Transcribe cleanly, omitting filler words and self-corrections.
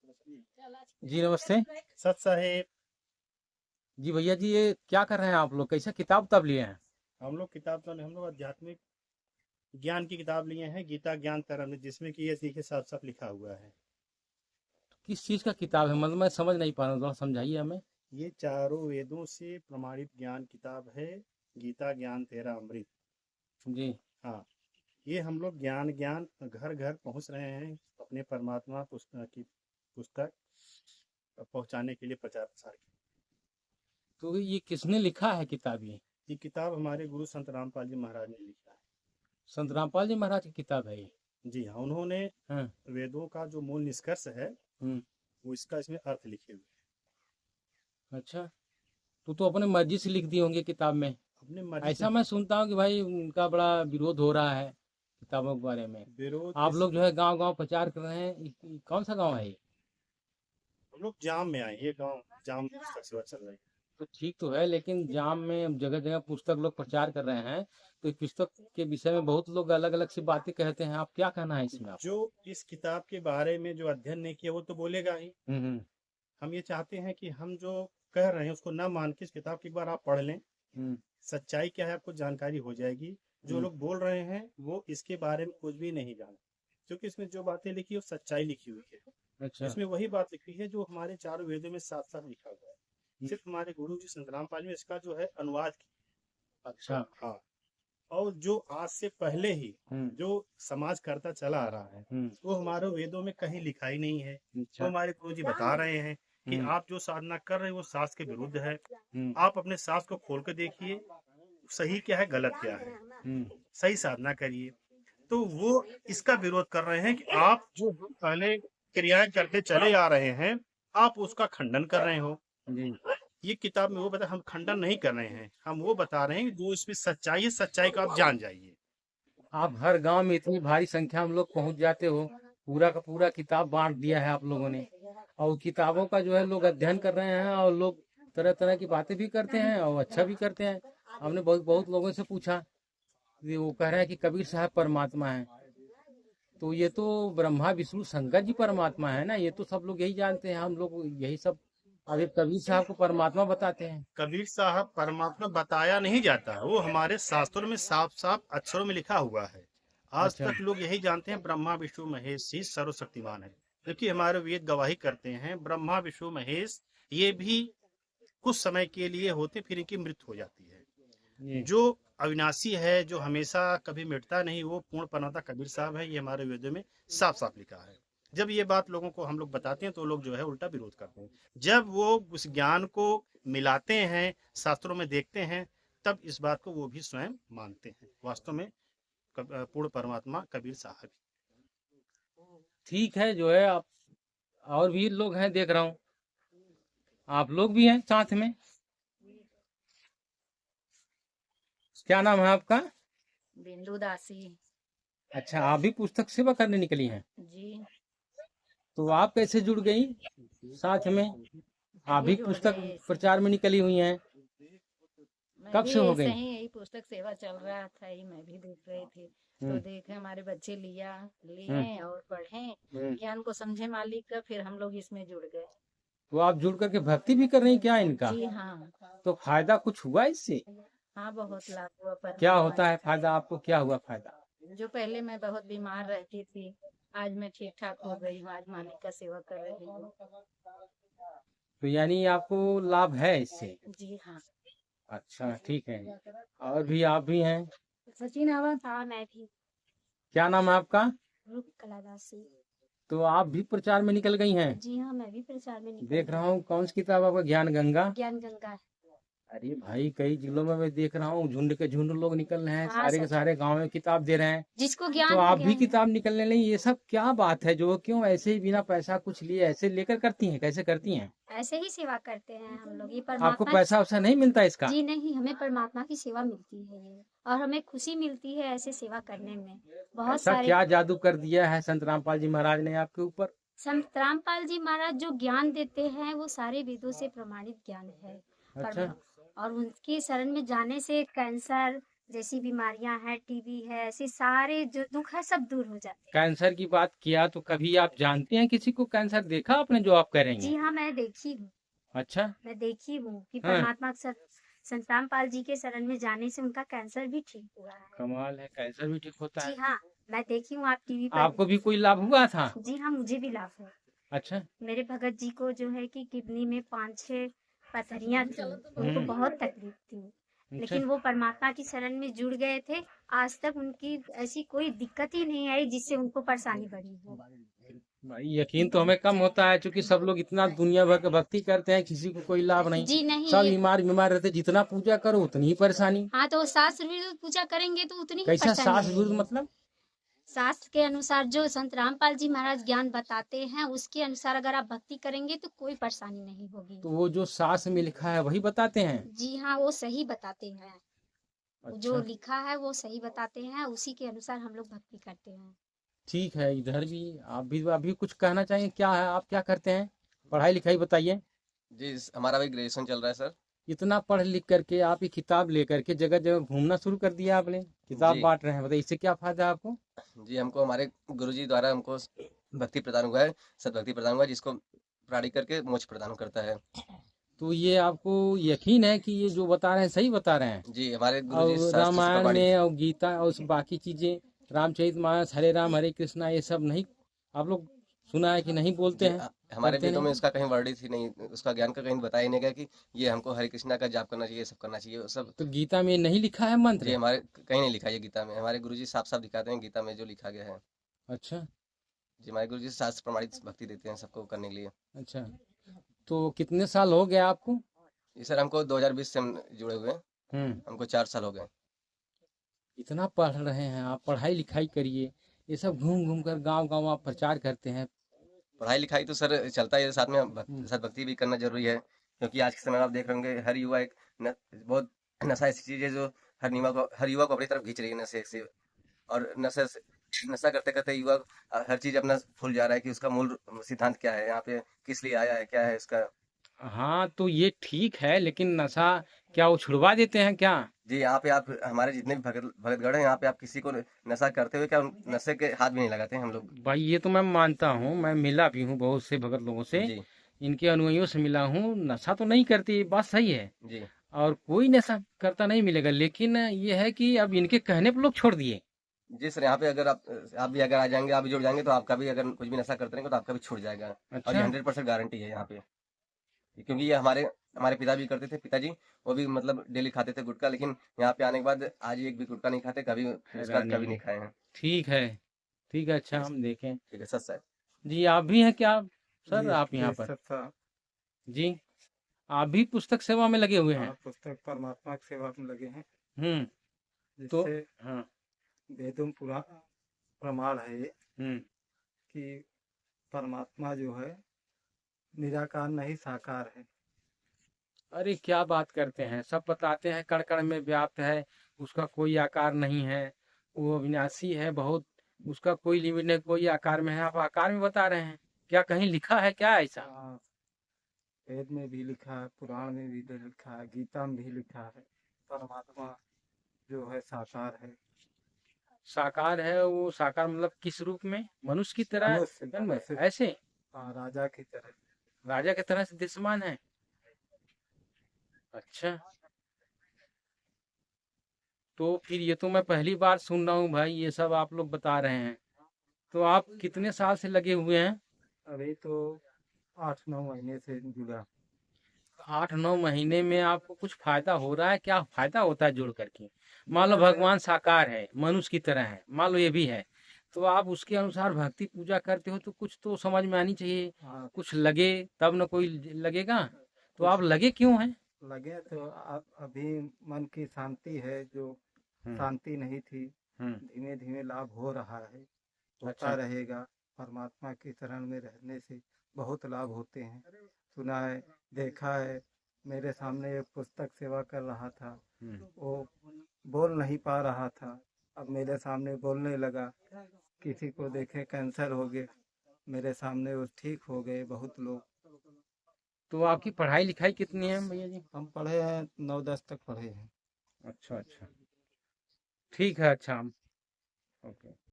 जी नमस्ते। सत साहेब। जी भैया जी, ये क्या कर रहे हैं आप लोग? कैसा किताब लिए हैं? हम लोग किताब तो नहीं, हम लोग आध्यात्मिक ज्ञान की किताब लिए हैं, गीता ज्ञान तरंग, जिसमें कि ये सीखे साफ साफ लिखा हुआ है। किस चीज़ का किताब है? मतलब मैं समझ नहीं पा रहा हूँ, थोड़ा समझाइए हमें। ये चारों वेदों से प्रमाणित ज्ञान किताब है। गीता ज्ञान तेरा अमृत। जी। हाँ, ये हम लोग ज्ञान ज्ञान घर घर पहुंच रहे हैं, अपने परमात्मा पुस्तक की पुस्तक पहुंचाने के लिए प्रचार प्रसार की। तो ये किसने लिखा है किताब ये? ये किताब हमारे गुरु संत रामपाल जी महाराज ने लिखा है। संत रामपाल जी महाराज की किताब है ये? जी हाँ, उन्होंने हाँ। वेदों का जो मूल निष्कर्ष है हम्म। वो इसका इसमें अर्थ लिखे हुए अच्छा। तो अपने मर्जी से लिख दी होंगे किताब में। हैं। अपने मर्जी से। ऐसा मैं सुनता हूँ कि भाई उनका बड़ा विरोध हो रहा है किताबों के बारे में। विरोध आप इस लोग जो है गांव गांव प्रचार कर रहे हैं। कौन सा गांव है ये? हम लोग जाम में आए, ये गांव जाम पुस्तक सेवा चल रही है। तो ठीक तो है, लेकिन जाम में जगह जगह पुस्तक लोग प्रचार कर रहे हैं, तो इस पुस्तक के विषय में बहुत लोग अलग अलग सी बातें कहते हैं। आप क्या कहना है इसमें जो आपका? इस किताब के बारे में जो अध्ययन नहीं किया वो तो बोलेगा ही। हम्म। हम ये चाहते हैं कि हम जो कह रहे हैं उसको ना मान के इस किताब की एक बार आप पढ़ लें। हम्म। सच्चाई क्या है आपको जानकारी हो जाएगी। जो हम्म। लोग बोल रहे हैं वो इसके बारे में कुछ भी नहीं जानते, क्योंकि इसमें जो बातें लिखी है वो सच्चाई लिखी हुई है। अच्छा। इसमें वही बात लिखी है जो हमारे चारों वेदों में साफ साफ लिखा हुआ है। हम्म। सिर्फ हमारे गुरु जी संत रामपाल जी ने इसका जो है अनुवाद अच्छा। किया। हाँ, और जो आज से पहले ही हम्म। जो समाज करता चला आ रहा है हम्म। वो हमारे वेदों में कहीं लिखा ही नहीं है। तो अच्छा। हमारे गुरु जी बता रहे हैं कि हम्म। आप जो साधना कर रहे हैं वो शास्त्र के विरुद्ध है। हम्म। आप अपने शास्त्र को खोल कर देखिए, सही क्या है गलत क्या है, हम्म। सही साधना करिए। तो वो इसका विरोध कर रहे हैं कि आप जो पहले क्रियाएं करते चले आ रहे हैं आप उसका खंडन कर रहे हो। जी। ये किताब में वो बता, हम खंडन नहीं कर रहे हैं, हम वो बता रहे हैं कि जो इसमें सच्चाई है सच्चाई को आप जान जाइए। आप हर गांव में इतनी भारी संख्या में लोग पहुंच जाते हो, पूरा का पूरा किताब बांट दिया है आप लोगों ने, और किताबों का जो है लोग अध्ययन कर रहे हैं, और लोग तरह तरह की बातें भी करते हैं और अच्छा भी करते हैं। हमने बहुत बहुत लोगों से पूछा, कि वो कह रहे हैं कि कबीर साहब परमात्मा है। तो ये तो ब्रह्मा विष्णु शंकर जी परमात्मा है ना, ये तो सब लोग यही जानते हैं, हम लोग यही सब। अभी कबीर साहब को परमात्मा बताते हैं। कबीर साहब परमात्मा बताया नहीं जाता है, वो हमारे शास्त्रों में साफ साफ अक्षरों में लिखा हुआ है। आज अच्छा। तक लोग यही जानते हैं ब्रह्मा विष्णु महेश ही सर्वशक्तिमान है, क्योंकि हमारे वेद गवाही करते हैं ब्रह्मा विष्णु महेश ये भी कुछ समय के लिए होते, फिर इनकी मृत्यु हो जाती है। जी। जो अविनाशी है, जो हमेशा कभी मिटता नहीं, वो पूर्ण परमात्मा कबीर साहब है, ये हमारे वेदों में साफ साफ लिखा है। जब ये बात लोगों को हम लोग बताते हैं तो लोग जो है उल्टा विरोध करते हैं। जब वो उस ज्ञान को मिलाते हैं, शास्त्रों में देखते हैं, तब इस बात को वो भी स्वयं मानते हैं। वास्तव में पूर्ण परमात्मा कबीर साहब। ठीक है, जो है आप और भी लोग हैं देख रहा हूँ, आप लोग भी हैं साथ में। क्या नाम है आपका? बिंदु दासी। अच्छा, आप भी पुस्तक सेवा करने निकली हैं? जी। तो आप कैसे जुड़ गई साथ में? मैं आप भी भी जुड़ पुस्तक गई ऐसे। प्रचार में निकली हुई हैं? मैं कब भी से हो ऐसे गई? ही, यही पुस्तक सेवा चल रहा था, ही मैं भी देख रही थी। तो हम्म। देखे हमारे बच्चे हम्म। लिए और पढ़े, हम्म। ज्ञान को समझे मालिक का, फिर हम लोग इसमें जुड़ गए। तो आप जुड़ करके भक्ति भी कर रही क्या इनका? जी हाँ। तो फायदा कुछ हुआ इससे? हाँ, बहुत लाभ हुआ क्या परमात्मा होता है फायदा? आपको क्या हुआ फायदा? जो पहले मैं बहुत बीमार रहती थी, आज मैं ठीक ठाक हो गई हूँ, आज मालिक का सेवा कर रही हूँ। तो यानी आपको लाभ है इससे? जी हाँ। अच्छा, ठीक है। और भी आप भी हैं? सचिन आवाज। हाँ, मैं भी। क्या नाम है आपका? रूप कलादासी। तो आप भी प्रचार में निकल गई हैं? जी हाँ, मैं भी प्रचार में निकल देख गई। रहा हूँ कौन सी किताब आपका? ज्ञान गंगा। ज्ञान गंगा। अरे भाई, कई जिलों में मैं देख रहा हूँ झुंड के झुंड लोग निकल रहे हैं, हाँ सारे के सच। सारे गांव में किताब दे रहे हैं। जिसको तो ज्ञान है आप भी ज्ञान है। किताब निकलने लगी, ये सब क्या बात है? जो क्यों ऐसे ही बिना पैसा कुछ लिए ऐसे लेकर करती हैं? कैसे करती हैं? ऐसे ही सेवा करते हैं हम लोग, ये आपको परमात्मा पैसा वैसा नहीं मिलता इसका? जी नहीं, हमें परमात्मा की सेवा मिलती है ये, और हमें खुशी मिलती है ऐसे सेवा करने में। बहुत ऐसा सारे क्या जादू कर दिया है संत रामपाल जी महाराज ने आपके ऊपर? संत रामपाल जी महाराज जो ज्ञान देते हैं वो सारे वेदों से प्रमाणित ज्ञान है। अच्छा। और उनकी शरण में जाने से कैंसर, जैसी बीमारियां हैं, टीबी है, ऐसे सारे जो दुख है सब दूर हो जाते कैंसर की बात किया तो कभी आप जानते हैं किसी को कैंसर देखा आपने जो आप हैं। करेंगे? जी हाँ, मैं देखी हूँ। अच्छा। मैं देखी हूँ कि हाँ, परमात्मा संतराम पाल जी के शरण में जाने से उनका कैंसर भी ठीक हुआ है। कमाल है, कैंसर भी ठीक होता जी है। हाँ, मैं देखी हूँ, आप टीवी पर। आपको भी कोई लाभ हुआ था? जी हाँ, मुझे भी लाभ है। अच्छा। मेरे भगत जी को जो है कि किडनी में 5-6 पथरियां थी, उनको हम्म। बहुत तकलीफ थी, अच्छा। लेकिन वो परमात्मा की शरण में जुड़ गए थे। आज तक उनकी ऐसी कोई दिक्कत ही नहीं आई जिससे उनको परेशानी बढ़ी हो। भाई यकीन तो हमें कम होता है क्योंकि सब लोग इतना दुनिया भर के भक्ति करते हैं, किसी को कोई लाभ नहीं। जी नहीं, सब ये बीमार बीमार रहते, जितना पूजा करो उतनी ही परेशानी। हाँ, तो शास्त्र विरुद्ध पूजा करेंगे तो उतनी ही कैसा परेशानी सास विरुद्ध रहेगी। मतलब? शास्त्र के अनुसार जो संत रामपाल जी महाराज ज्ञान बताते हैं, उसके अनुसार अगर आप भक्ति करेंगे तो कोई परेशानी नहीं होगी। तो वो जो सास में लिखा है वही बताते हैं? जी हाँ, वो सही बताते हैं। जो अच्छा। लिखा है वो सही बताते हैं, उसी के अनुसार हम लोग भक्ति करते हैं। ठीक है, इधर भी आप भी अभी कुछ कहना चाहिए? क्या है, आप क्या करते हैं? पढ़ाई लिखाई बताइए। जी हमारा भी ग्रेजुएशन चल रहा है सर। इतना पढ़ लिख करके आप ये किताब लेकर के जगह जगह घूमना शुरू कर दिया आपने, किताब जी बांट रहे हैं, बताइए इससे क्या फायदा है आपको? जी हमको हमारे गुरुजी द्वारा हमको भक्ति प्रदान हुआ है, सद्भक्ति प्रदान हुआ है, जिसको प्राणी करके मोक्ष प्रदान करता है। तो ये आपको यकीन है कि ये जो बता रहे हैं सही बता रहे हैं? जी हमारे गुरुजी और शास्त्र से रामायण प्रमाणित। में और गीता और बाकी चीजें, रामचरितमानस, हरे राम हरे कृष्णा, ये सब नहीं आप लोग सुना है कि नहीं बोलते जी हैं, हमारे करते वेदों में नहीं? उसका कहीं वर्णित ही नहीं, उसका ज्ञान का कहीं बताया ही नहीं गया कि ये हमको हरे कृष्णा का जाप करना चाहिए, ये सब करना चाहिए वो सब। तो गीता में नहीं लिखा है जी मंत्र? हमारे कहीं नहीं लिखा है ये गीता में, हमारे गुरुजी साफ साफ दिखाते हैं गीता में जो लिखा गया है। अच्छा। जी हमारे गुरुजी शास्त्र प्रमाणित भक्ति देते हैं सबको करने के लिए। अच्छा, तो कितने साल हो गए आपको? जी सर हमको 2020 से हम जुड़े हुए हैं, हम्म। हमको 4 साल हो गए। इतना पढ़ रहे हैं आप, पढ़ाई लिखाई करिए, ये सब घूम घूम कर गांव गांव आप प्रचार करते हैं। पढ़ाई लिखाई तो सर चलता ही है, साथ में हम्म। सद्भक्ति भी करना जरूरी है, क्योंकि आज के समय में आप देख रहे होंगे हर युवा बहुत नशा ऐसी चीज है जो हर युवा को अपनी तरफ खींच रही है नशे से। और नशा करते करते युवा हर चीज अपना भूल जा रहा है कि उसका मूल सिद्धांत क्या है, यहाँ पे किस लिए आया है, क्या है इसका। हाँ तो ये ठीक है, लेकिन नशा क्या वो छुड़वा देते हैं क्या? जी यहाँ पे आप हमारे जितने भी भगतगढ़ हैं, यहाँ पे आप किसी को नशा करते हुए क्या नशे के हाथ भी नहीं लगाते हैं हम लोग। भाई ये तो मैं मानता हूँ, मैं मिला भी हूँ बहुत से भगत लोगों से, जी इनके अनुयायियों से मिला हूँ, नशा तो नहीं करते, ये बात सही है। जी और कोई नशा करता नहीं मिलेगा, लेकिन ये है कि अब इनके कहने पर लोग छोड़ दिए। जी सर, यहाँ पे अगर आप भी अगर आ जाएंगे, आप भी जुड़ जाएंगे, तो आपका भी अगर कुछ भी नशा करते रहेंगे तो आपका भी छूट जाएगा। और ये अच्छा। 100% गारंटी है यहाँ पे, क्योंकि ये हमारे हमारे पिता भी करते थे, पिताजी वो भी मतलब डेली खाते थे गुटखा, लेकिन यहाँ पे आने के बाद आज एक भी गुटखा नहीं खाते, कभी फिर उसका हैरानी कभी है। नहीं खाए हैं। ठीक है, ठीक है, अच्छा ठीक है हम देखें। ठीक है सच है। जी आप भी हैं क्या सर, जी आप यहाँ जी पर? सत्ता। जी, आप भी पुस्तक सेवा में लगे हुए हैं? हाँ, पुस्तक परमात्मा की सेवा में लगे हैं, तो जिससे हाँ। वेदों पुराण प्रमाण है ये हम्म। कि परमात्मा जो है निराकार नहीं साकार है। अरे क्या बात करते हैं, सब बताते हैं कण कण में व्याप्त है, उसका कोई आकार नहीं है, वो अविनाशी है बहुत, उसका कोई लिमिट नहीं, कोई आकार में है, आप आकार में बता रहे हैं, क्या कहीं लिखा है क्या ऐसा? हाँ, वेद में भी लिखा है, पुराण में भी लिखा है, गीता में भी लिखा है, परमात्मा जो है साकार है। साकार है, वो साकार मतलब किस रूप में? मनुष्य की तरह जन्म है, मनुष्य ऐसे हाँ, राजा की तरह। राजा की तरह से दृश्यमान है? अच्छा, तो फिर ये तो मैं पहली बार सुन रहा हूँ भाई, ये सब आप लोग बता रहे हैं। तो आप कितने साल से लगे हुए हैं? अभी तो 8-9 महीने से जुड़ा। 8-9 महीने में आपको कुछ फायदा हो रहा है? क्या फायदा होता है जोड़ करके? मान लो जुड़ा है। भगवान साकार है, मनुष्य की तरह है, मान लो ये भी है, तो आप उसके अनुसार भक्ति पूजा करते हो तो कुछ तो समझ में आनी चाहिए, हाँ, कुछ लगे तब न कोई लगेगा। तो कुछ आप लगे क्यों हैं? लगे तो अभी मन की शांति है, जो हम्म। शांति नहीं थी, हम्म। धीमे धीमे लाभ हो रहा है, होता अच्छा। रहेगा। परमात्मा की शरण में रहने से बहुत लाभ होते हैं, सुना है, देखा है। मेरे सामने एक पुस्तक सेवा कर रहा था, वो बोल नहीं पा रहा था, अब मेरे सामने बोलने लगा। किसी को देखे कैंसर हो गए, मेरे सामने वो ठीक हो गए बहुत लोग। तो आपकी पढ़ाई लिखाई कितनी है भैया जी? हम पढ़े हैं, 9-10 तक पढ़े हैं। अच्छा अच्छा। ठीक है, अच्छा। ओके।